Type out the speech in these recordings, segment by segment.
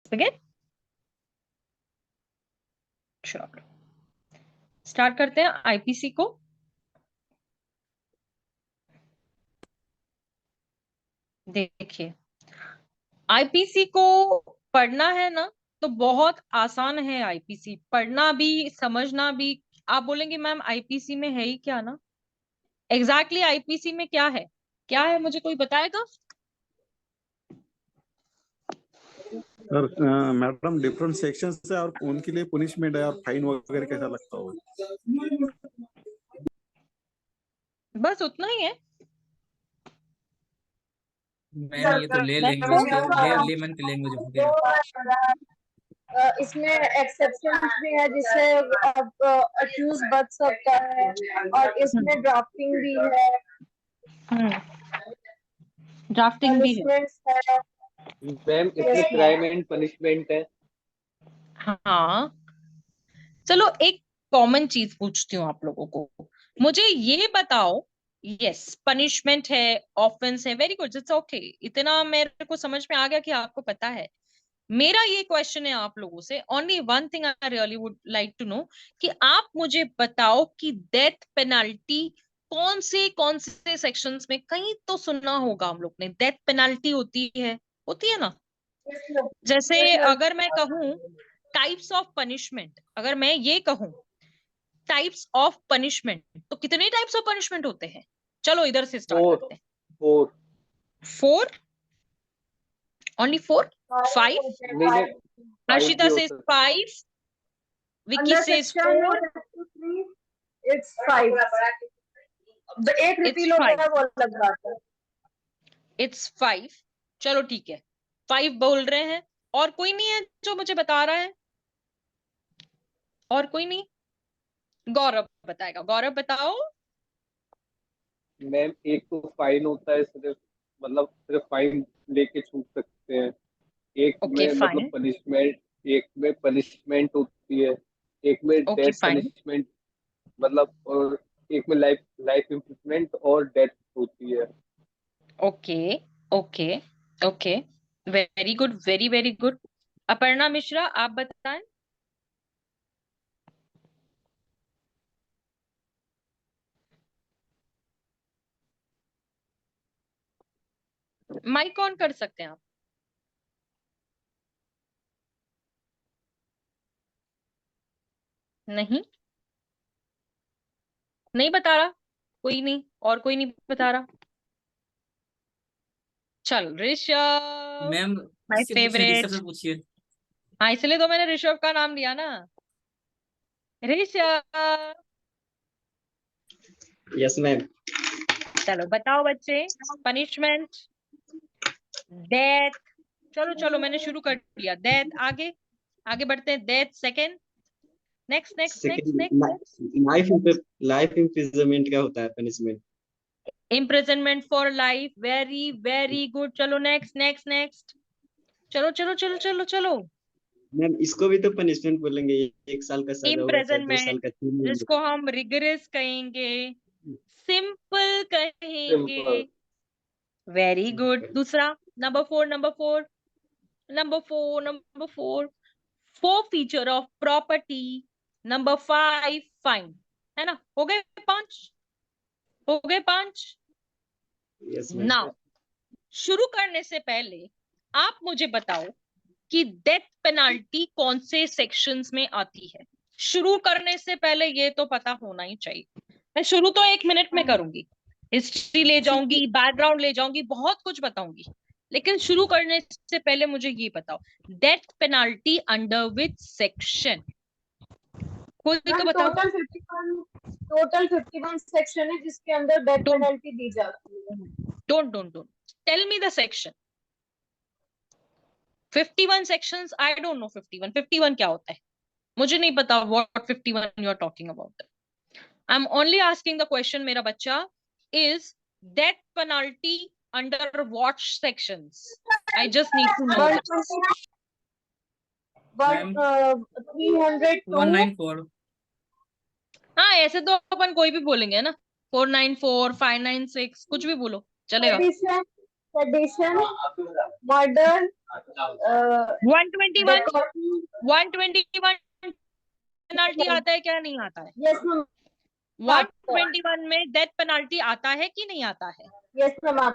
begin? Sure. Start करते हैं IPC को। देखिए, आईपीसी को पढ़ना है ना, तो बहुत आसान है। आईपीसी पढ़ना भी समझना भी। आप बोलेंगे मैम आईपीसी में है ही क्या ना? एग्जैक्टली आईपीसी में क्या है? क्या है, मुझे कोई बताएगा? सर मैडम डिफरेंट सेक्शंस है और उनके लिए पनिशमेंट है और फाइन वगैरह कैसा लगता होगा? बस उतना ही है मैम। ये तो ले लैंग्वेज के लेमन के लैंग्वेज हो गया। इसमें एक्सेप्शंस भी है जिससे अब अक्यूज बच सकता है और इसमें ड्राफ्टिंग भी है। ड्राफ्टिंग भी है। पनिशमेंट्स है मैम, इसमें क्राइम एंड पनिशमेंट है। हाँ, चलो एक कॉमन चीज पूछती हूँ आप लोगों को। मुझे ये बताओ, यस पनिशमेंट है, ऑफेंस है, वेरी गुड, इट्स ओके। इतना मेरे को समझ में आ गया कि आपको पता है। मेरा ये क्वेश्चन है आप लोगों से, only one thing I really would like to know, कि आप मुझे बताओ कि डेथ पेनल्टी कौन से सेक्शंस में, कहीं तो सुना होगा हम लोग ने, डेथ पेनल्टी होती है ना? जैसे अगर मैं कहूं टाइप्स ऑफ पनिशमेंट, अगर मैं ये कहूं टाइप्स ऑफ पनिशमेंट, तो कितने टाइप्स ऑफ पनिशमेंट होते हैं? चलो इधर से स्टार्ट करते हैं। 4? Only 4? 5? Ashita says 5. Vicky says 4. It's 5. एक रिपील होता है वो अलग बात है। It's 5. चलो ठीक है, 5 बोल रहे हैं। और कोई नहीं है जो मुझे बता रहा है? और कोई नहीं? गौरव बताएगा। गौरव बताओ। मैम, एक तो फाइन होता है, सिर्फ मतलब सिर्फ फाइन लेके छूट सकते हैं। एक Okay, में fine. मतलब पनिशमेंट, एक में पनिशमेंट होती है, एक में Okay, डेथ fine. पनिशमेंट मतलब, और एक में लाइफ लाइफ इम्प्रिजनमेंट और डेथ होती है। Okay okay okay, very good, very very good. Aparna Mishra आप बताएं। माइक ऑन कर सकते हैं आप। नहीं, नहीं बता रहा कोई नहीं, और कोई नहीं बता रहा। चल Rishabh, ma'am my favourite. Rishabh से पूछिए। हाँ, इसलिए तो मैंने ऋषभ का नाम लिया ना। Rishabh, yes ma'am. चलो बताओ बच्चे। Punishment, death. चलो चलो, मैंने शुरू कर दिया। डेथ, आगे आगे बढ़ते हैं। Death second. Next next next next. Life imprisonment क्या होता है punishment? Imprisonment for life, very very good. चलो नेक्स्ट नेक्स्ट नेक्स्ट। चलो चलो चलो चलो चलो। मैम इसको भी तो पनिशमेंट बोलेंगे। 1 साल का सजा हुआ, चाहे 2 साल इम्प्रिजनमेंट, का, 3 महीने जिसको हम रिगरस कहेंगे, सिंपल कहेंगे। सिंपल। Very good. का। दूसरा, number 4, number 4, number 4, number 4, four feature of property. Number 5, fine. है ना? हो गए 5, हो गए 5। Yes ma'am. नाउ शुरू करने से पहले आप मुझे बताओ कि डेथ पेनाल्टी कौन से सेक्शंस में आती है। शुरू करने से पहले ये तो पता होना ही चाहिए। मैं शुरू तो 1 मिनट में करूंगी, हिस्ट्री ले जाऊंगी, बैकग्राउंड ले जाऊंगी, बहुत कुछ बताऊंगी, लेकिन शुरू करने से पहले मुझे ये बताओ, death penalty under which section? कोई तो बताओ। टोटल 51 सेक्शन है जिसके अंदर डेथ पेनल्टी दी जाती है। Don't tell me the section. 51 sections, I don't know 51 क्या होता है, मुझे नहीं पता what 51 you are talking about. I am only asking the question मेरा बच्चा, is death penalty under what sections? I just need to know this. 194। हाँ, ऐसे तो अपन कोई भी बोलेंगे ना, 494, 596, कुछ भी बोलो चलेगा। सेडिशन, मर्डर, 121 पेनाल्टी आता है क्या नहीं आता है? यस मैम, 121 में डेथ पेनाल्टी आता है कि नहीं आता है? Yes ma'am.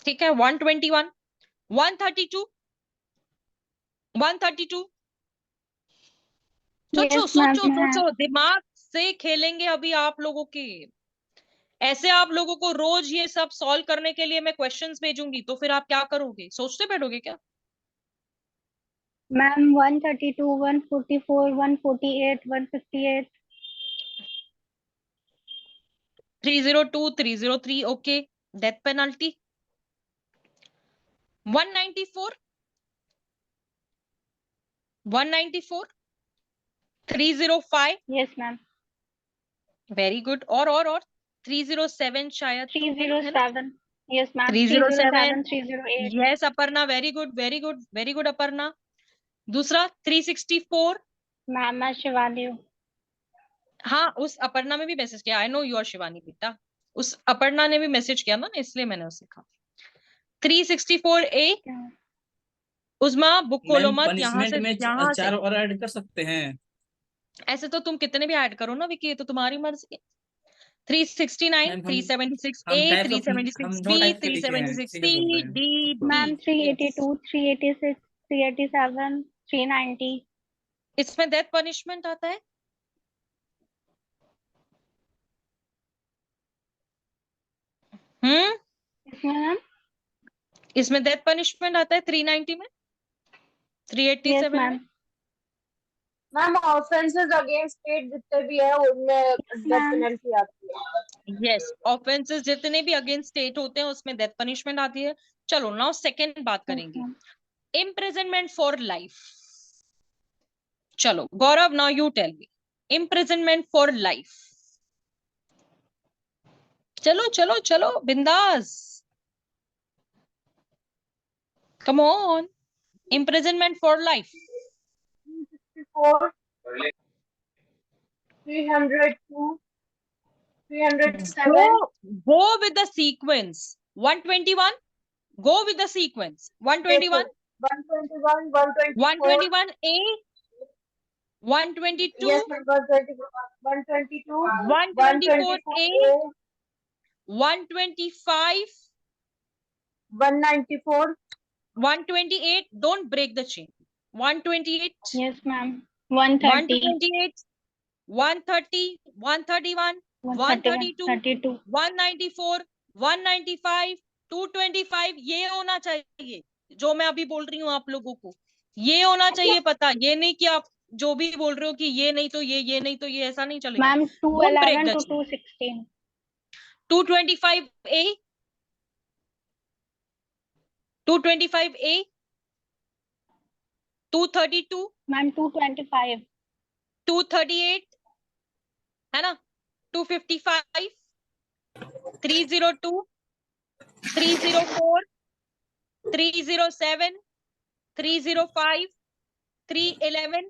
ठीक है, 121, 132, 132। सोचो सोचो सोचो, दिमाग से खेलेंगे अभी आप लोगों के। ऐसे आप लोगों को रोज ये सब सॉल्व करने के लिए मैं क्वेश्चंस भेजूंगी, तो फिर आप क्या करोगे? सोचते बैठोगे क्या? Ma'am 132, 144, 148, 158। 302, 303, okay, death penalty. 194, 194, 305, yes ma'am. Very good. और 307 शायद है ना? 307, yes ma'am. 307, 308। Yes Aparna, very good very good very good Aparna. दूसरा 364, मैम मैं शिवानी हूँ। हाँ उस अपर्णा में भी मैसेज किया, I know you are Shivani बेटा, उस अपर्णा ने भी मैसेज किया ना, इसलिए मैंने उसे कहा। 364A, उस्मा बुक खोलो मैम मत यहाँ से, पनिशमेंट में यहाँ से। 4 और ऐड कर सकते हैं। ऐसे तो तुम कितने भी ऐड करो ना विकी, ये तो तुम्हारी मर्जी है। 369, मैम 376A, हम 9 376B, टाइप्स के लिखे हैं, ठीक 376C, है बोल रहे हैं। D, ma'am B। 382, 386, 387, 390। इसमें डेथ पनिशमेंट आता है? इसमें मैम, इसमें डेथ पनिशमेंट आता है 390 में, यस 387 में? Ma'am. Ma'am offences against state जितने भी है उनमें डेथ पेनल्टी आती है। यस, ऑफेंसेस जितने भी अगेंस्ट स्टेट होते हैं उसमें डेथ पनिशमेंट आती है। चलो नाउ सेकंड बात करेंगे, इम्प्रिजनमेंट फॉर लाइफ। चलो Gaurav, now you tell me, imprisonment for life. चलो चलो चलो बिंदास, come on, imprisonment for life. 364, 302, 307। Go with the sequence. 121, go with the sequence. 121, 121, 124. 121A, 122, Yes, 122, 124A, 124A, 125, 194, 128. Don't break the chain. 128, yes ma'am. 130, 128, 130, 131, 132, 132, 194, 195, 225। ये होना चाहिए जो मैं अभी बोल रही हूँ आप लोगों को, ये होना चाहिए पता। ये नहीं कि आप जो भी बोल रहे हो कि ये नहीं तो ये नहीं तो ये, ऐसा नहीं चलेगा। Ma'am Don't break 211 the to chain. 216। 225A, 225A, 232, ma'am 225, 238 है ना, 255, 302, 304, 307, 305, 311,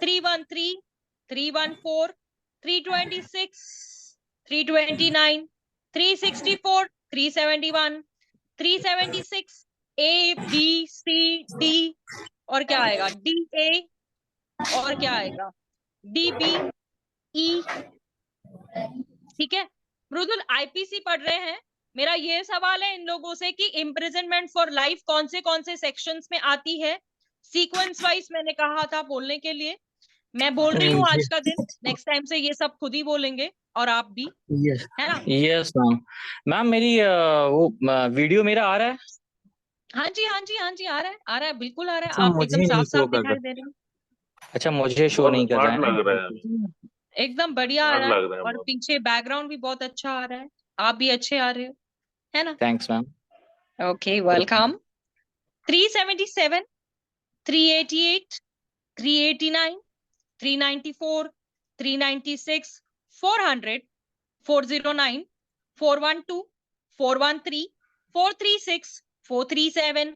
313, 314, 326, 329, 364, 371, 376, A B C D, और क्या आएगा D A, और क्या आएगा D B E। ठीक है, मृदुल आईपीसी पढ़ रहे हैं। मेरा ये सवाल है इन लोगों से कि इम्प्रिजनमेंट फॉर लाइफ कौन से सेक्शंस में आती है? सीक्वेंस वाइज मैंने कहा था बोलने के लिए, मैं बोल रही हूँ आज का दिन, नेक्स्ट टाइम से ये सब खुद ही बोलेंगे, और आप भी, यस है ना? Yes ma'am. मैम मेरी वो वीडियो मेरा आ रहा है? हाँ जी हाँ जी हाँ जी, आ रहा है बिल्कुल आ रहा है, अच्छा, आप मुझे एकदम नहीं साफ शो साफ कर दिखाई रहा। दे रहे हैं। अच्छा, मुझे शो नहीं कर रहा है लग ना। रहा है, एकदम बढ़िया आ रहा लग है, रहा है और बहुत। पीछे बैकग्राउंड भी बहुत अच्छा आ रहा है, आप भी अच्छे आ रहे हो, है ना? Thanks ma'am. Okay welcome. 377, 388, 389, 394, 396, 400, 409, 412, 413, 436, 437,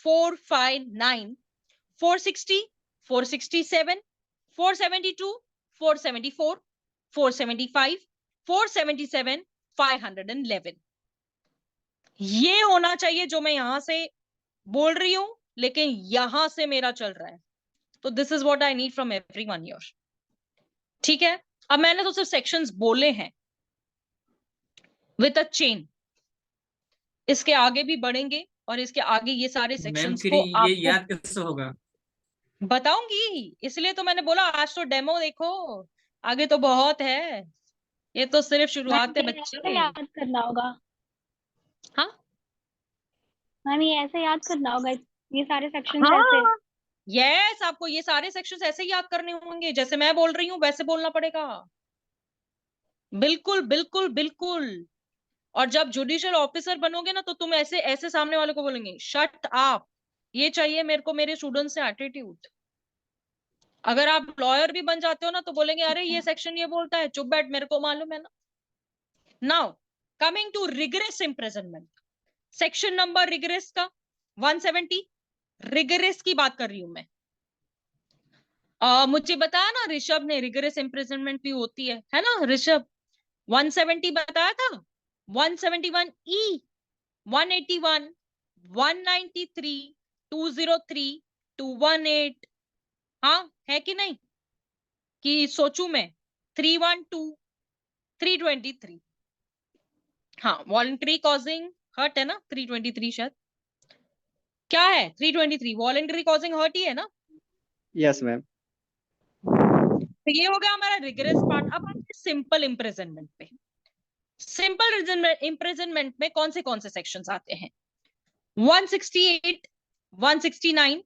459, 460, 467, 472, 474, 475, 477, 511। ये होना चाहिए जो मैं यहां से बोल रही हूं, लेकिन यहां से मेरा चल रहा है। तो this is what I need from everyone here. ठीक है, अब मैंने तो सिर्फ सेक्शंस बोले हैं विद अ चेन, इसके आगे भी बढ़ेंगे और इसके आगे ये सारे मैम सेक्शंस फिर को ये आपको याद कैसे होगा? बताऊंगी, इसलिए तो मैंने बोला आज तो डेमो देखो, आगे तो बहुत है, ये तो सिर्फ शुरुआत है मैम ये ऐसे बच्चे। याद करना होगा। हाँ मैम ये ऐसे याद करना होगा, ये सारे सेक्शंस ऐसे। हाँ, यस, आपको ये सारे सेक्शंस ऐसे ही याद करने होंगे, जैसे मैं बोल रही हूँ वैसे बोलना पड़ेगा। बिल्कुल बिल्कुल बिल्कुल। और जब जुडिशियल ऑफिसर बनोगे ना, तो तुम ऐसे ऐसे सामने वाले को बोलेंगे, शट अप, ये चाहिए मेरे को मेरे स्टूडेंट से एटीट्यूड। अगर आप लॉयर भी बन जाते हो ना, तो बोलेंगे अरे ये सेक्शन ये बोलता है, चुप बैठ, मेरे को मालूम है ना। Now coming to rigorous imprisonment, section number rigorous का 170, रिगरेस की बात कर रही हूं मैं। मुझे बताया ना ऋषभ ने, रिगरेस इम्प्रिजनमेंट भी होती है ना ऋषभ? 170 बताया था, 171E, 181, 193, 203, 218, हाँ है कि नहीं? कि सोचू मैं? 312, 323, हाँ वॉलंटरी कॉजिंग हर्ट है ना 323 शायद। क्या है 323? वॉलंटरी कॉजिंग हर्ट ही है ना? Yes ma'am. तो ये हो गया हमारा रिगरस पार्ट। अब आते हैं सिंपल इम्प्रिजनमेंट पे। सिंपल इम्प्रिजनमेंट में कौन से सेक्शंस आते हैं? 168, 169,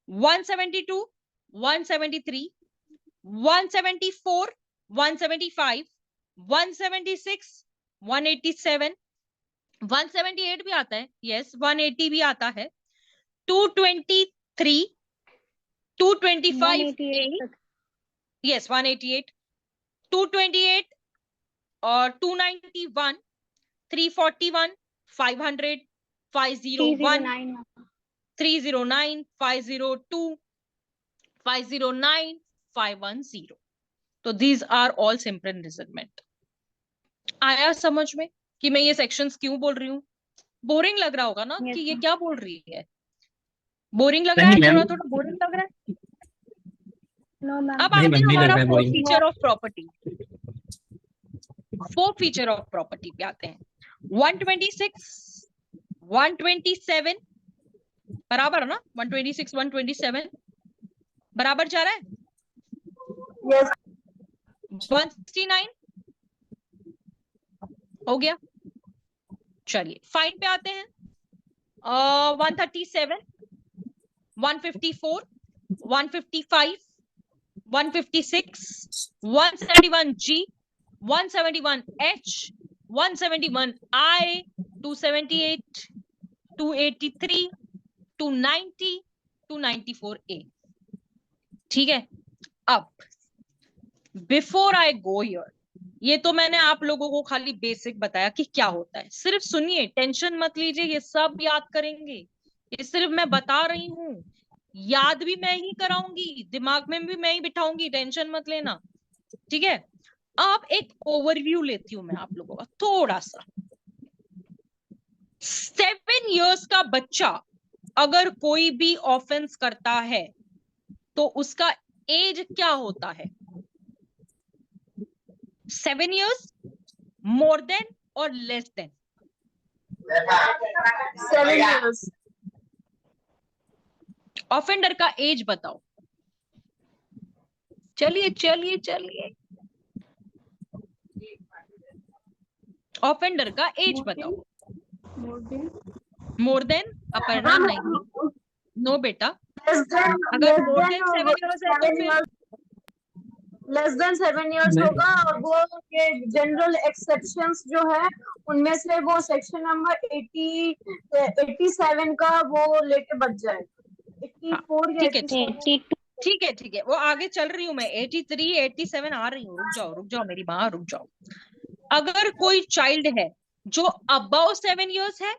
172, 173, 174, 175, 176, 187, 178 भी आता है, यस 180 भी आता है, 223, 225A, 188 तक। यस 188, 228 और 291, 341, 500, 501, 309। 309, 502, 509, 510। तो these are all simple imprisonment. आया समझ में कि मैं ये सेक्शंस क्यों बोल रही हूँ? बोरिंग लग रहा होगा ना Yes, कि ये ma'am. क्या बोल रही है? बोरिंग लग रहा है, नहीं मैम, थोड़ा थोड़ा बोरिंग लग रहा है। No, ma'am. अब नहीं आते मैम, हैं नहीं लग हमारा रहा है fourth boring. Feature of property. Fourth feature of property पे आते हैं। 126, 127 बराबर है ना? 126, 127 बराबर जा रहा है। यस 169 हो गया। चलिए फाइन पे आते हैं। 137, 154, 155, 156, 171G, 171H, 171I, 278, 283, 290, 294A। ठीक है, अब बिफोर आई गो हियर, ये तो मैंने आप लोगों को खाली बेसिक बताया कि क्या होता है। सिर्फ सुनिए, टेंशन मत लीजिए, ये सब याद करेंगे। ये सिर्फ मैं बता रही हूँ, याद भी मैं ही कराऊंगी, दिमाग में भी मैं ही बिठाऊंगी, टेंशन मत लेना। ठीक है, अब एक ओवरव्यू लेती हूं मैं आप लोगों का थोड़ा सा। 7 इयर्स का बच्चा अगर कोई भी ऑफेंस करता है तो उसका एज क्या होता है? 7 इयर्स, मोर देन और लेस देन? 7 years. ऑफेंडर का एज बताओ। चलिए चलिए चलिए, ऑफेंडर का एज बताओ। More than Aparna? नहीं, नो बेटा, अगर मोर देन 7 इयर्स है तो फिर लेस देन 7 years नहीं। होगा। और वो ये जनरल एक्सेप्शंस जो है उनमें से वो सेक्शन नंबर 87 का वो लेके बच जाएगा। 84 या ठीक है 87। ठीक है ठीक है, वो आगे चल रही हूँ मैं, 83, 87 आ रही हूँ, रुक जाओ मेरी माँ, रुक जाओ। अगर कोई चाइल्ड है जो अबाउ 7 इयर्स है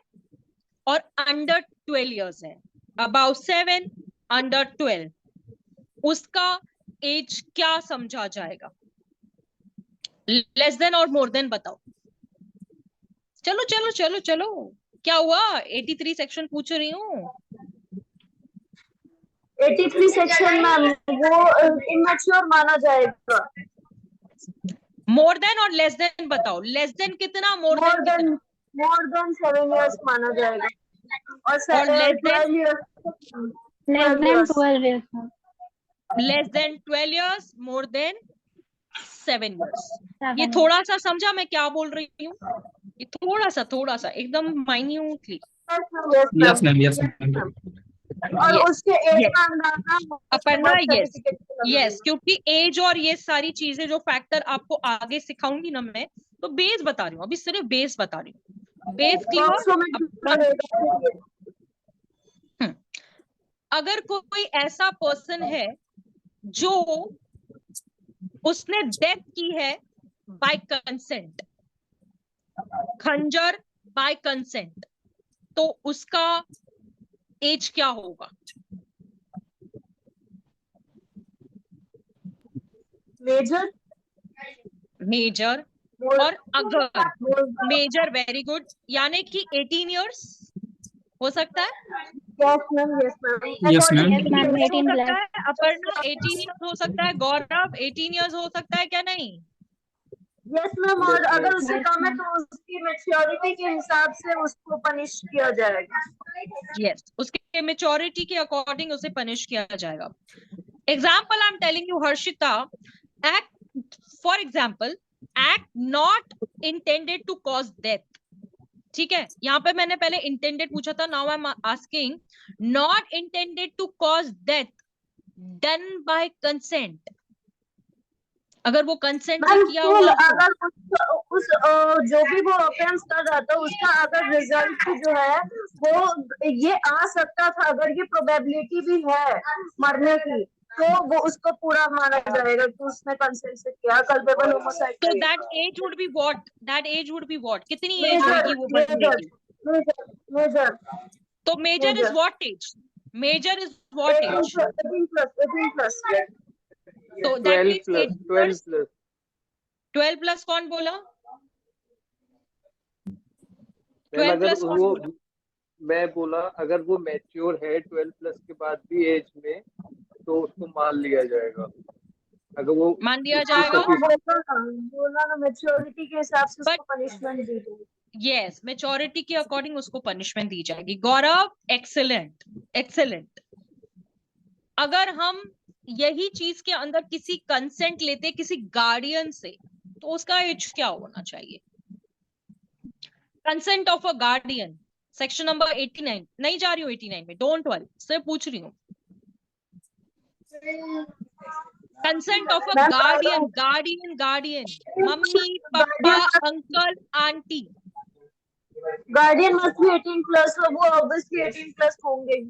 और अंडर 12 इयर्स है, अबाउ 7, अंडर 12, उसका एज क्या समझा जाएगा? लेस देन और मोर देन बताओ। चलो चलो चलो चलो, क्या हुआ? 83 सेक्शन पूछ रही हूँ। 83 सेक्शन मैम वो इमेच्योर माना जाएगा। मोर देन और लेस देन बताओ। लेस देन कितना, मोर देन कितना? मोर देन 7 years माना जाएगा। और less than? 12 years less than 12 years। Less than 12 years, more than 7 years। ये थोड़ा सा समझा मैं क्या बोल रही हूँ? ये थोड़ा सा एकदम minutely. Yes ma'am, yes ma'am. और Yes. उसके एज Yes. का अंदाजा अपर्णा, birth यस certificate से लगाएंगे। यस, क्योंकि एज और ये सारी चीजें जो फैक्टर आपको आगे सिखाऊंगी ना मैं, तो बेस बता रही हूँ, अभी सिर्फ बेस बता रही हूँ। बेस बॉक्सों में क्लियर? अगर कोई ऐसा पर्सन है जो उसने डेथ की है बाय कंसेंट, खंजर बाय कंसेंट, तो उसका एज क्या होगा? Major major. और अगर मेजर, वेरी गुड, यानी कि 18 इयर्स हो सकता है। Yes ma'am, yes ma'am, Yes, ma'am. Yes, ma'am, हो 18 सकता plus। है अपर्णा, 18 इयर्स हो सकता है। गौरव 18 इयर्स हो सकता है क्या? नहीं? Yes ma'am. और Yes, अगर ma'am. उससे कम है तो उसकी मैच्योरिटी के हिसाब से उसको पनिश किया जाएगा। यस, उसके मेच्योरिटी के अकॉर्डिंग उसे पनिश किया जाएगा। Example I am telling you Harshita, act for example, act not intended to cause death. ठीक है, यहाँ पे मैंने पहले इंटेंडेड पूछा था, now I am asking not intended to cause death done by consent. अगर वो कंसेंट से किया हुआ हो, अगर उस जो भी वो ऑफेंस कर रहा था उसका अगर रिजल्ट जो है वो ये आ सकता था, अगर ये प्रोबेबिलिटी भी है मरने की, तो वो उसको पूरा माना जाएगा कि उसने कंसेंट से किया, कल्पेबल होमोसाइड। तो that age would be what? That age would be what? कितनी एज होगी वो बंदे की? मेजर। तो major is what age? Major is what age? 18 plus. तो that 12 means plus, 12 plus. 12 plus कौन बोला? मैम 12 अगर प्लस कौन वो, बोला? मैं बोला अगर वो मैच्योर है 12 प्लस के बाद भी एज में, तो उसको मान लिया जाएगा। अगर वो मान लिया उसकी जाएगा। बोला ना मैच्योरिटी के हिसाब से उसको पनिशमेंट दी जाएगी। यस, मेच्योरिटी के अकॉर्डिंग उसको पनिशमेंट दी जाएगी। गौरव, एक्सेलेंट एक्सेलेंट। अगर हम यही चीज के अंदर किसी कंसेंट लेते किसी गार्डियन से, तो उसका एज क्या होना चाहिए? Consent of a guardian, section number 89। नहीं जा रही हूँ 89 में, डोंट वरी, सिर्फ पूछ रही हूँ। Consent of a guardian, guardian, mummy papa uncle aunty. Guardian must be 18 plus, तो वो ऑब्वियसली 18 प्लस होंगे।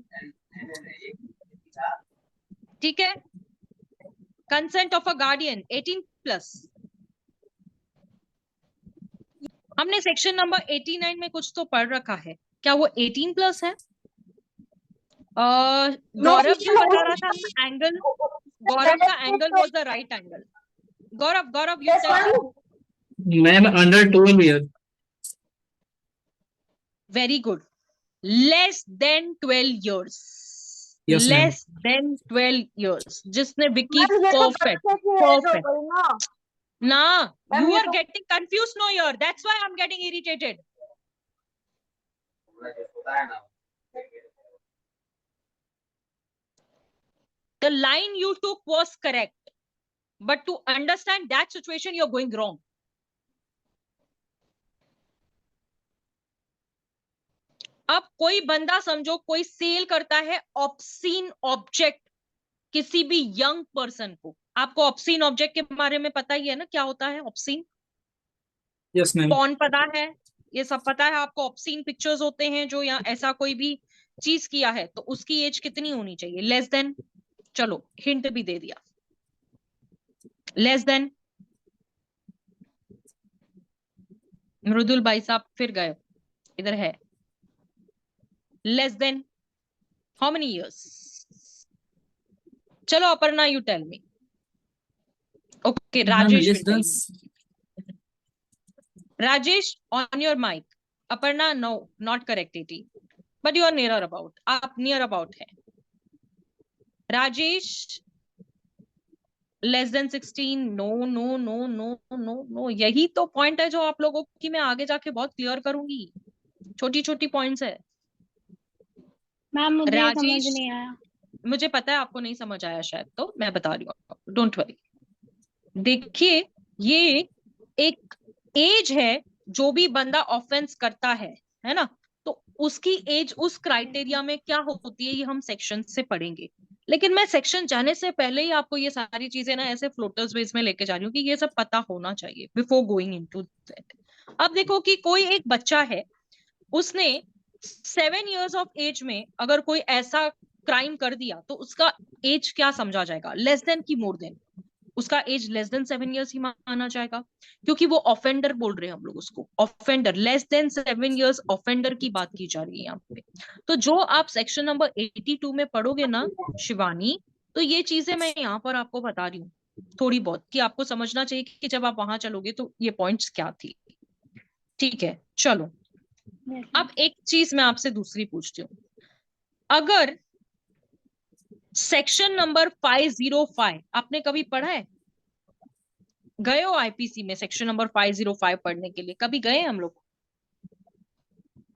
ठीक है, consent of a guardian 18 plus. हमने सेक्शन नंबर 89 में कुछ तो पढ़ रखा है, क्या वो 18 प्लस है? गौरव जो बता रहा था ना एंगल, गौरव का angle was the right angle. Gaurav you tell me. Ma'am under 12 years। Very good, less than 12 years। Yes, ma'am. Less than 12 years। जिसने विकी परफेक्ट ना, you are getting confused no here, that's why I'm getting irritated। The line you took was correct, but to understand that situation you're going wrong। अब कोई बंदा समझो कोई cell करता है obscene object किसी भी यंग पर्सन को। आपको ऑब्सीन ऑब्जेक्ट के बारे में पता ही है ना, क्या होता है ऑब्सीन? Yes, ma'am. कौन पता है? ये सब पता है आपको। ऑब्सीन पिक्चर्स होते हैं जो यहाँ ऐसा कोई भी चीज किया है, तो उसकी एज कितनी होनी चाहिए? लेस देन, चलो हिंट भी दे दिया, लेस देन। मृदुल भाई साहब फिर गए, इधर है। Less than how many years? चलो Aparna you tell me. Okay, Rajesh will tell me. Rajesh on your mic, Aparna no not correct 18, but you are near about, आप नियर अबाउट है। Rajesh less than 16, no no no no no no, यही तो point है जो आप लोगों की मैं आगे जाके बहुत क्लियर करूंगी, छोटी छोटी पॉइंट्स है। मैम मुझे समझ राजेश नहीं आया। मुझे पता है आपको नहीं समझ आया शायद, तो मैं बता रही हूँ आपको, डोंट वरी। देखिए ये एक एज है जो भी बंदा ऑफेंस करता है ना, तो उसकी एज उस क्राइटेरिया में क्या होती है ये हम सेक्शन से पढ़ेंगे। लेकिन मैं सेक्शन जाने से पहले ही आपको ये सारी चीजें ना ऐसे फ्लोटर्स बेस में लेके जा रही हूँ कि ये सब पता होना चाहिए बिफोर गोइंग इनटू दैट। अब देखो कि कोई एक बच्चा है, उसने 7 इयर्स ऑफ एज में अगर कोई ऐसा क्राइम कर दिया तो उसका एज क्या समझा जाएगा, लेस देन की मोर देन? उसका एज लेस देन 7 इयर्स ही माना जाएगा, क्योंकि वो ऑफेंडर बोल रहे हैं हम लोग उसको, offender less than 7 years offender की बात की जा रही है यहाँ पे। तो जो आप सेक्शन नंबर 82 में पढ़ोगे ना शिवानी, तो ये चीजें मैं यहाँ पर आपको बता रही हूँ थोड़ी बहुत, कि आपको समझना चाहिए कि जब आप वहां चलोगे तो ये पॉइंट्स क्या थी। ठीक है चलो, अब एक चीज मैं आपसे दूसरी पूछती हूँ, अगर सेक्शन नंबर 505 आपने कभी पढ़ा है? गए हो आईपीसी में सेक्शन नंबर 505 पढ़ने के लिए? कभी गए हम लोग?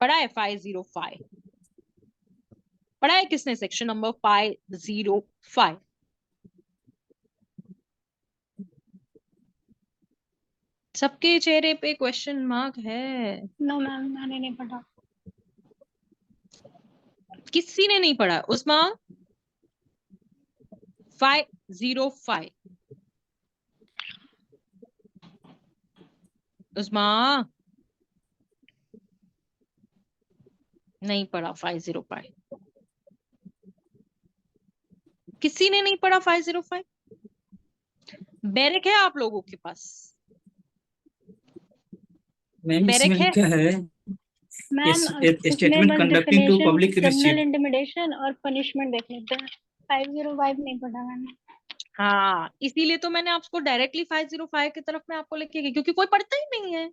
पढ़ा है 505? पढ़ा है किसने सेक्शन नंबर 505? सबके चेहरे पे क्वेश्चन मार्क है। नो मैम मैंने नहीं पढ़ा। किसी ने नहीं पढ़ा उस्मा? 505 उस्मा नहीं पढ़ा 505? किसी ने नहीं पढ़ा 505? बैरक है आप लोगों के पास? मैम बैरक इसमें है? लिखा है ma'am statement conducting to public criminal intimidation और पनिशमेंट देख लेते हैं। 505 नहीं पढ़ा मैंने। हाँ इसीलिए तो मैंने आपको डायरेक्टली 505 की तरफ में आपको लेके गई, क्योंकि कोई पढ़ता ही नहीं है,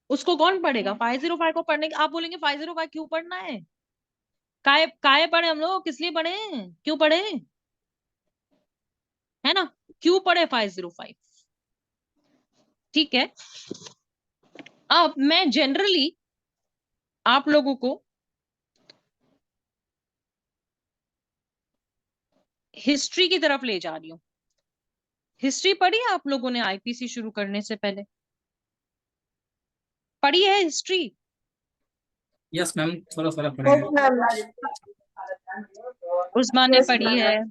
उसको कौन पढ़ेगा 505 को? पढ़ने आप बोलेंगे 505 क्यों पढ़ना है? काहे काहे पढ़े हम लोग, किस लिए पढ़े, क्यों पढ़े, है ना? क्यों पढ़े 505? ठीक है, अब मैं जनरली आप लोगों को हिस्ट्री की तरफ ले जा रही हूँ। हिस्ट्री पढ़ी है आप लोगों ने आईपीसी शुरू करने से पहले? पढ़ी है हिस्ट्री? यस मैम, थोड़ा थोड़ा पढ़े हैं। उस्मान ने पढ़ी है।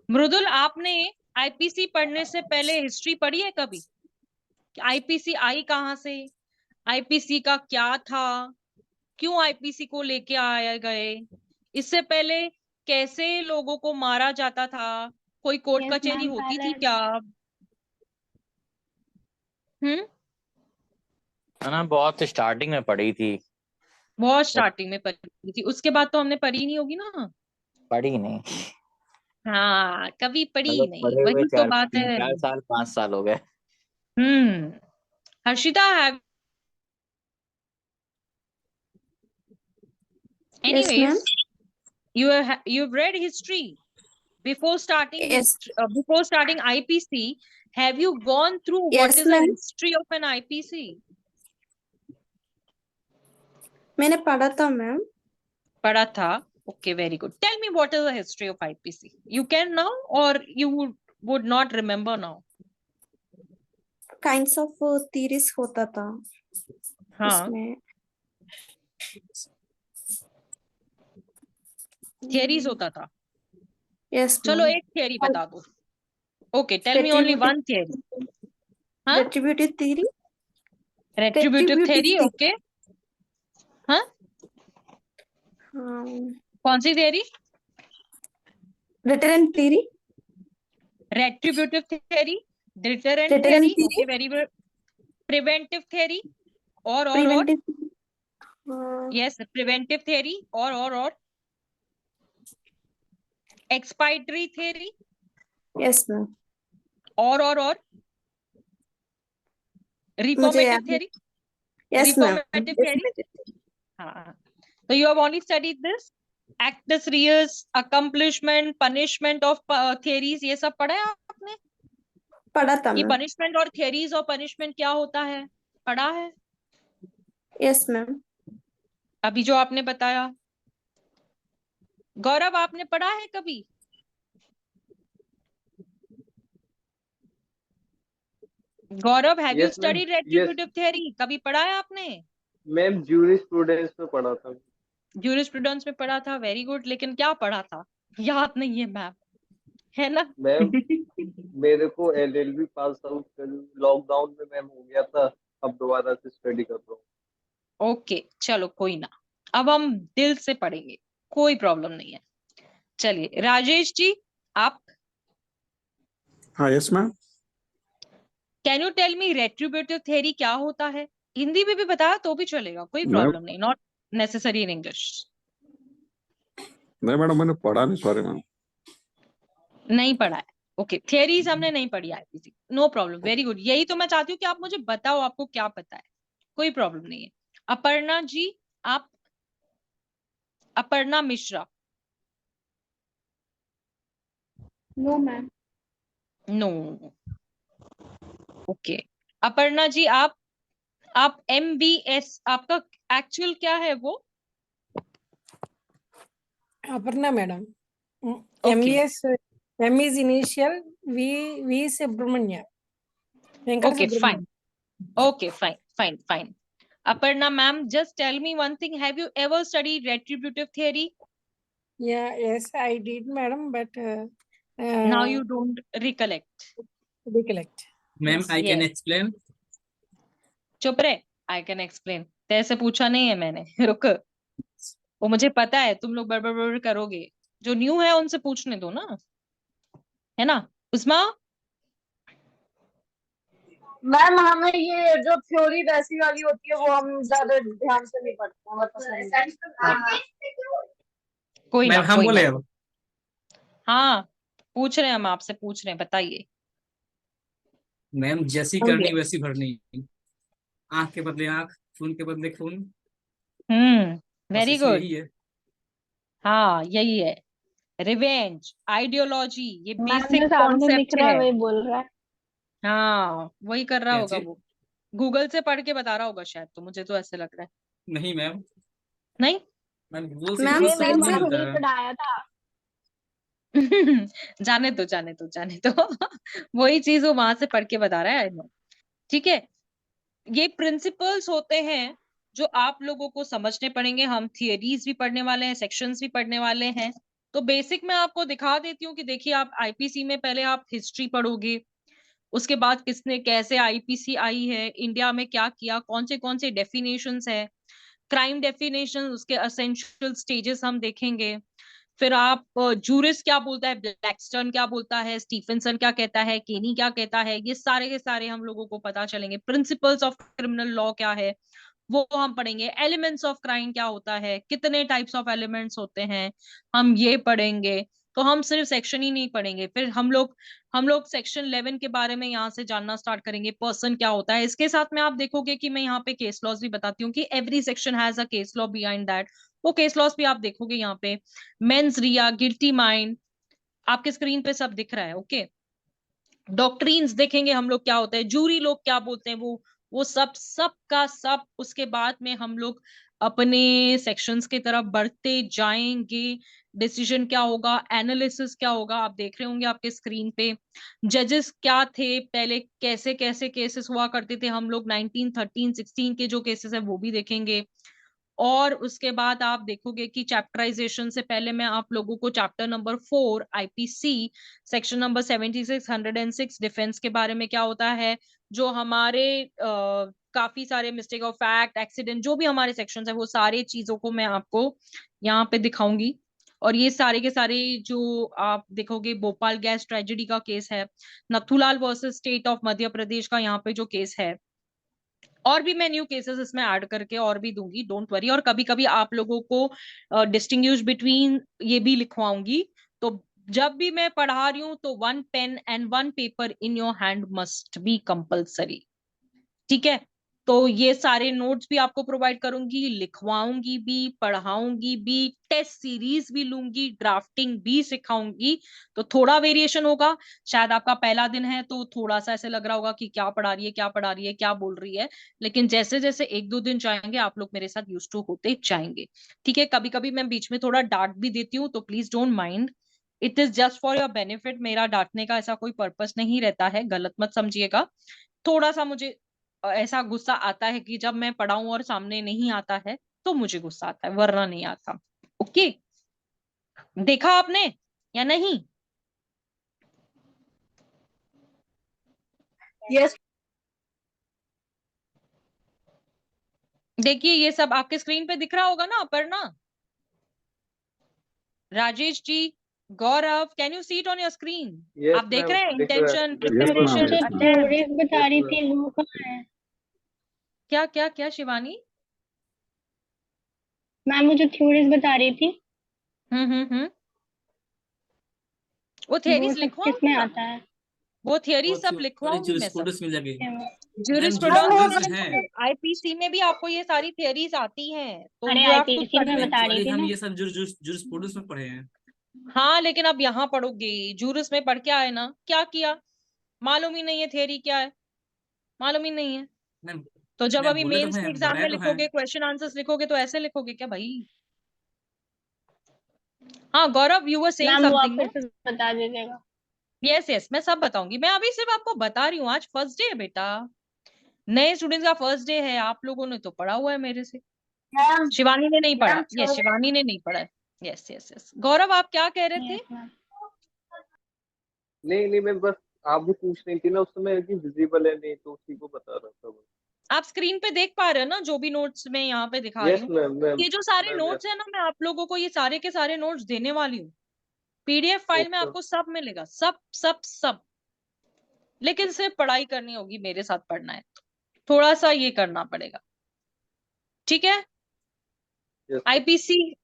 मृदुल आपने आईपीसी पढ़ने से पहले हिस्ट्री पढ़ी है कभी? आईपीसी आई कहाँ से, आईपीसी का क्या था, क्यों आईपीसी को लेके आए गए, इससे पहले कैसे लोगों को मारा जाता था, कोई कोर्ट Yes, कचहरी ma'am, होती पहले थी क्या? ना बहुत स्टार्टिंग में पढ़ी थी। बहुत स्टार्टिंग में पढ़ी थी, उसके बाद तो हमने पढ़ी नहीं होगी ना। पढ़ी नहीं, हाँ कभी पढ़ी मतलब नहीं, पढ़े हुए वही तो बात है। 4 5 साल हो गए। हम्म Harshita have Yes, ma'am. anyways you've read history before starting Yes. before starting IPC. Have you gone through what Yes, is the ma'am. history of an IPC? मैंने पढ़ा था मैम। पढ़ा था, okay, very good. Tell me what is the history of IPC. You can now or you would not remember now? Kinds of theories होता था हाँ उसमें। Theories होता था। यस चलो मैम। एक थियरी बता दो। Okay tell me only one theory. हाँ retributive theory. Retributive theory, okay. हाँ कौन सी theory? Deterrent theory. Retributive theory, deterrent Deterrent theory, okay very good. Preventive theory और प्रिवेंटिव। यस प्रिवेंटिव थियरी और एक्सपायटरी थियरी यस मैम। और मुझे reformative याद theory. Yes, ma'am. Reformative theory. Definitely. हाँ, so you have only studied this actus reus, accomplishment, punishment of theories, ये सब पढ़ा है आपने? पढ़ा था ये मैम. punishment और theories और punishment क्या होता है, पढ़ा है? Yes, ma'am. अभी जो आपने बताया, गौरव आपने पढ़ा है कभी? Gaurav, have you Yes, ma'am. Studied Yes, retributive theory? कभी पढ़ा है आपने? मैम ज्यूरिस्प्रूडेंस में पढ़ा था। ज्यूरिस्प्रूडेंस में पढ़ा था, वेरी गुड। लेकिन क्या पढ़ा था याद नहीं है मैम, है ना? मैम मेरे को एलएलबी पास आउट कर लॉकडाउन में मैम हो गया था, अब दोबारा से स्टडी कर रहा हूँ। ओके चलो कोई ना, अब हम दिल से पढ़ेंगे, कोई प्रॉब्लम नहीं है। चलिए राजेश जी, आप हाँ yes ma'am. Can you tell me retributive theory क्या होता है? हिंदी में भी बताया तो भी चलेगा, कोई प्रॉब्लम नहीं, नॉट नेसेसरी इन इंग्लिश। नहीं मैडम मैंने पढ़ा नहीं, सॉरी मैम। नहीं पढ़ा है, ओके। थियरीज हमने नहीं पढ़ी IPC, no problem, very good. यही तो मैं चाहती हूँ कि आप मुझे बताओ आपको क्या पता है, कोई प्रॉब्लम नहीं है। अपर्णा जी, आप? Aparna Mishra? No ma'am. No, okay. Aparna ji, आप MBS, आपका एक्चुअल क्या है वो? Aparna madam, Okay. MBS, M is initial, V is Subramanya. Venkata Okay, Subramanya. fine. Okay, fine. Aparna ma'am, just tell me one thing. Have you ever studied retributive theory? Yeah, yes, I did, madam, but Now you don't recollect. recollect. Ma'am Yes. I can Yes. Explain. चुप रहे, I can explain. तैसे पूछा नहीं है मैंने। रुक, वो मुझे पता है तुम लोग बड़बड़ करोगे, जो न्यू है उनसे पूछने दो ना, है ना? उस्मा, मैम हमें ये जो थ्योरी वैसी वाली होती है वो हम ज्यादा ध्यान से नहीं पढ़ते, हमें पसंद नहीं। कोई मैम ना, हम कोई बोले ना। अब। हाँ, पूछ रहे हैं, हम आपसे पूछ रहे हैं, बताइए। मैम जैसी बोलिए। करनी वैसी भरनी, आंख के बदले आंख, खून के बदले खून, बस वेरी इसमें गुड। यही है। हाँ यही है, रिवेंज, आइडियोलॉजी, ये मैम बेसिक जो सामने दिख कॉन्सेप्ट रहा है। है वही बोल रहा है। हाँ वही कर रहा क्या होगा चीज? वो, गूगल से पढ़ के बता रहा होगा शायद, तो मुझे तो ऐसे लग रहा है। नहीं मैम, नहीं? मैम गूगल से मैम कोई ये सबूत मैम नहीं हमें मिलता वही है। पढ़ाया था। जाने दो वही चीज वो वहां से पढ़ के बता रहा है, I know। ठीक है, ये प्रिंसिपल्स होते हैं जो आप लोगों को समझने पड़ेंगे। हम थियरीज भी पढ़ने वाले हैं, सेक्शंस भी पढ़ने वाले हैं। तो बेसिक मैं आपको दिखा देती हूँ कि देखिए, आप आईपीसी में पहले आप हिस्ट्री पढ़ोगे, उसके बाद किसने कैसे आईपीसी आई है, इंडिया में क्या किया, कौन से डेफिनेशंस है, क्राइम डेफिनेशन, उसके असेंशियल स्टेजेस हम देखेंगे। फिर आप जूरिस क्या बोलता है, ब्लैकस्टर्न क्या बोलता है, स्टीफेंसन क्या कहता है, केनी क्या कहता है, ये सारे के सारे हम लोगों को पता चलेंगे। प्रिंसिपल्स ऑफ क्रिमिनल लॉ क्या है वो हम पढ़ेंगे। एलिमेंट्स ऑफ क्राइम क्या होता है, कितने टाइप्स ऑफ एलिमेंट्स होते हैं, हम ये पढ़ेंगे। तो हम सिर्फ सेक्शन ही नहीं पढ़ेंगे, फिर हम लोग सेक्शन 11 के बारे में यहाँ से जानना स्टार्ट करेंगे, पर्सन क्या होता है। इसके साथ में आप देखोगे कि मैं यहाँ पे केस लॉज भी बताती हूँ कि every section has a case law behind that, वो केस लॉज भी आप देखोगे यहाँ पे। मेंस रिया, गिल्टी माइंड, आपके स्क्रीन पे सब दिख रहा है, ओके। डॉक्ट्रीन्स देखेंगे हम लोग क्या होता है, जूरी लोग क्या बोलते हैं, वो सब का सब। उसके बाद में हम लोग अपने सेक्शंस की तरफ बढ़ते जाएंगे। डिसीजन क्या होगा, एनालिसिस क्या होगा, आप देख रहे होंगे आपके स्क्रीन पे। जजेस क्या थे पहले, कैसे कैसे केसेस हुआ करते थे, हम लोग 1913 16 के जो केसेस है वो भी देखेंगे। और उसके बाद आप देखोगे कि चैप्टराइजेशन से पहले मैं आप लोगों को chapter number 4 IPC section number 76 106 defence के बारे में क्या होता है, जो हमारे काफी सारे मिस्टेक ऑफ फैक्ट, एक्सीडेंट, जो भी हमारे सेक्शंस है, वो सारी चीजों को मैं आपको यहाँ पे दिखाऊंगी। और ये सारे के सारे जो आप देखोगे, भोपाल गैस ट्रेजेडी का केस है, Nathulal versus state of Madhya Pradesh का यहाँ पे जो केस है, और भी मैं न्यू केसेस इसमें ऐड करके और भी दूंगी, डोंट वरी। और कभी कभी आप लोगों को डिस्टिंग्विश बिटवीन ये भी लिखवाऊंगी। तो जब भी मैं पढ़ा रही हूँ तो 1 pen and 1 paper in your hand must be compulsory, ठीक है? तो ये सारे नोट्स भी आपको प्रोवाइड करूंगी, लिखवाऊंगी भी, पढ़ाऊंगी भी, टेस्ट सीरीज भी लूंगी, ड्राफ्टिंग भी सिखाऊंगी। तो थोड़ा वेरिएशन होगा, शायद आपका पहला दिन है तो थोड़ा सा ऐसे लग रहा होगा कि क्या पढ़ा रही है, क्या पढ़ा रही है, क्या बोल रही है, लेकिन जैसे जैसे 1-2 दिन जाएंगे आप लोग मेरे साथ यूज टू होते जाएंगे। ठीक है, कभी कभी मैं बीच में थोड़ा डांट भी देती हूँ, तो please don't mind, it is just for your benefit. मेरा डांटने का ऐसा कोई पर्पस नहीं रहता है, गलत मत समझिएगा। थोड़ा सा मुझे ऐसा गुस्सा आता है कि जब मैं पढ़ाऊं और सामने नहीं आता है तो मुझे गुस्सा आता है, वरना नहीं आता। ओके, देखा आपने या नहीं? यस देखिए ये सब आपके स्क्रीन पे दिख रहा होगा ना, Aparna, Rajesh ji, Gaurav, can you see it on your screen? Yes आप देख मैम, रहे हैं दिख रहा है, इंटेंशन, दिख रहा है। Preparation, yes, ma'am. थ्योरीज बता रही Yes, थी वो कहाँ है? क्या क्या क्या शिवानी? मैम मुझे थ्योरीज बता रही थी, वो वो थियरीज सब लिखवाऊंगी किसमें ना, आता है? वो थियरी वो सब लिखवाऊंगी मैं सब। जूरिस्प्रूडेंस मिल जाएगी। मैम ज्यूरिस्प्रूडेंस जूरिस्प्रूडेंस है। आईपीसी में भी आपको ये सारी थियरीज आती हैं, तो अरे यू हैव टू आईपीसी में बता रही एक्चुअली थी हम ना। ये सब जूरिस्प्रूडेंस में पढ़े हैं। हाँ लेकिन अब यहाँ पढ़ोगे, जूरिस में पढ़ के आए ना, क्या किया मालूम ही नहीं है, थियरी क्या है मालूम ही नहीं है। मैम तो जब मैम अभी बोले तो मेंस के हैं, एग्जाम बताए में तो हैं। लिखोगे, क्वेश्चन आंसर्स लिखोगे, तो ऐसे लिखोगे क्या भाई? हाँ गौरव, यू वर सेइंग मैम वो आप समथिंग फिर ना? से बता दीजिएगा। यस यस, मैं सब बताऊंगी। मैं अभी सिर्फ आपको बता रही हूँ, आज फर्स्ट डे है बेटा, नए स्टूडेंट्स का फर्स्ट डे है। आप लोगों ने तो पढ़ा हुआ है मेरे से, मैम शिवानी ने नहीं पढ़ा। मैम यस, शिवानी ने नहीं पढ़ा। यस यस यस, गौरव आप क्या कह रहे थे? Yes ma'am. नहीं नहीं, मैं बस आप भी पूछ रही थी ना उस समय कि विजिबल है नहीं, तो उसी को बता रहा था। आप स्क्रीन पे देख पा रहे हो ना जो भी नोट्स मैं यहाँ पे दिखा रही यस हूँ? मैम, मैम ये जो सारे मैम, यस। नोट्स है ना, मैं आप लोगों को ये सारे के सारे नोट्स देने वाली हूँ। पीडीएफ फाइल में ओके। आपको सब मिलेगा, सब सब सब। लेकिन सिर्फ पढ़ाई करनी होगी, मेरे साथ पढ़ना है, थोड़ा सा ये करना पड़ेगा, ठीक है? यस आईपीसी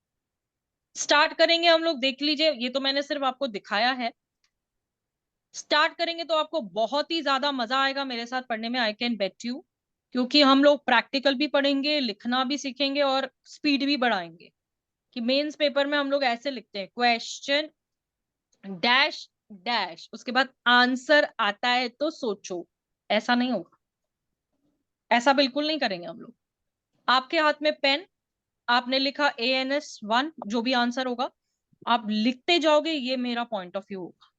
स्टार्ट करेंगे हम लोग, देख लीजिए, ये तो मैंने सिर्फ आपको दिखाया है। स्टार्ट करेंगे तो आपको बहुत ही ज्यादा मजा आएगा मेरे साथ पढ़ने में, आई कैन बेट यू, क्योंकि हम लोग प्रैक्टिकल भी पढ़ेंगे, लिखना भी सीखेंगे और स्पीड भी बढ़ाएंगे। कि मेंस पेपर में हम लोग ऐसे लिखते हैं, क्वेश्चन डैश डैश, उसके बाद आंसर आता है तो सोचो। ऐसा नहीं होगा, ऐसा बिल्कुल नहीं करेंगे हम लोग। आपके हाथ में पेन, आपने लिखा ANS1, जो भी आंसर होगा आप लिखते जाओगे, ये मेरा पॉइंट ऑफ व्यू होगा,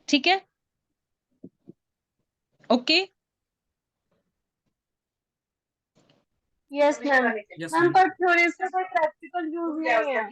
ठीक है? Okay yes ma'am. Yes ma'am ma'am. पर थ्योरी से कोई प्रैक्टिकल यूज नहीं है।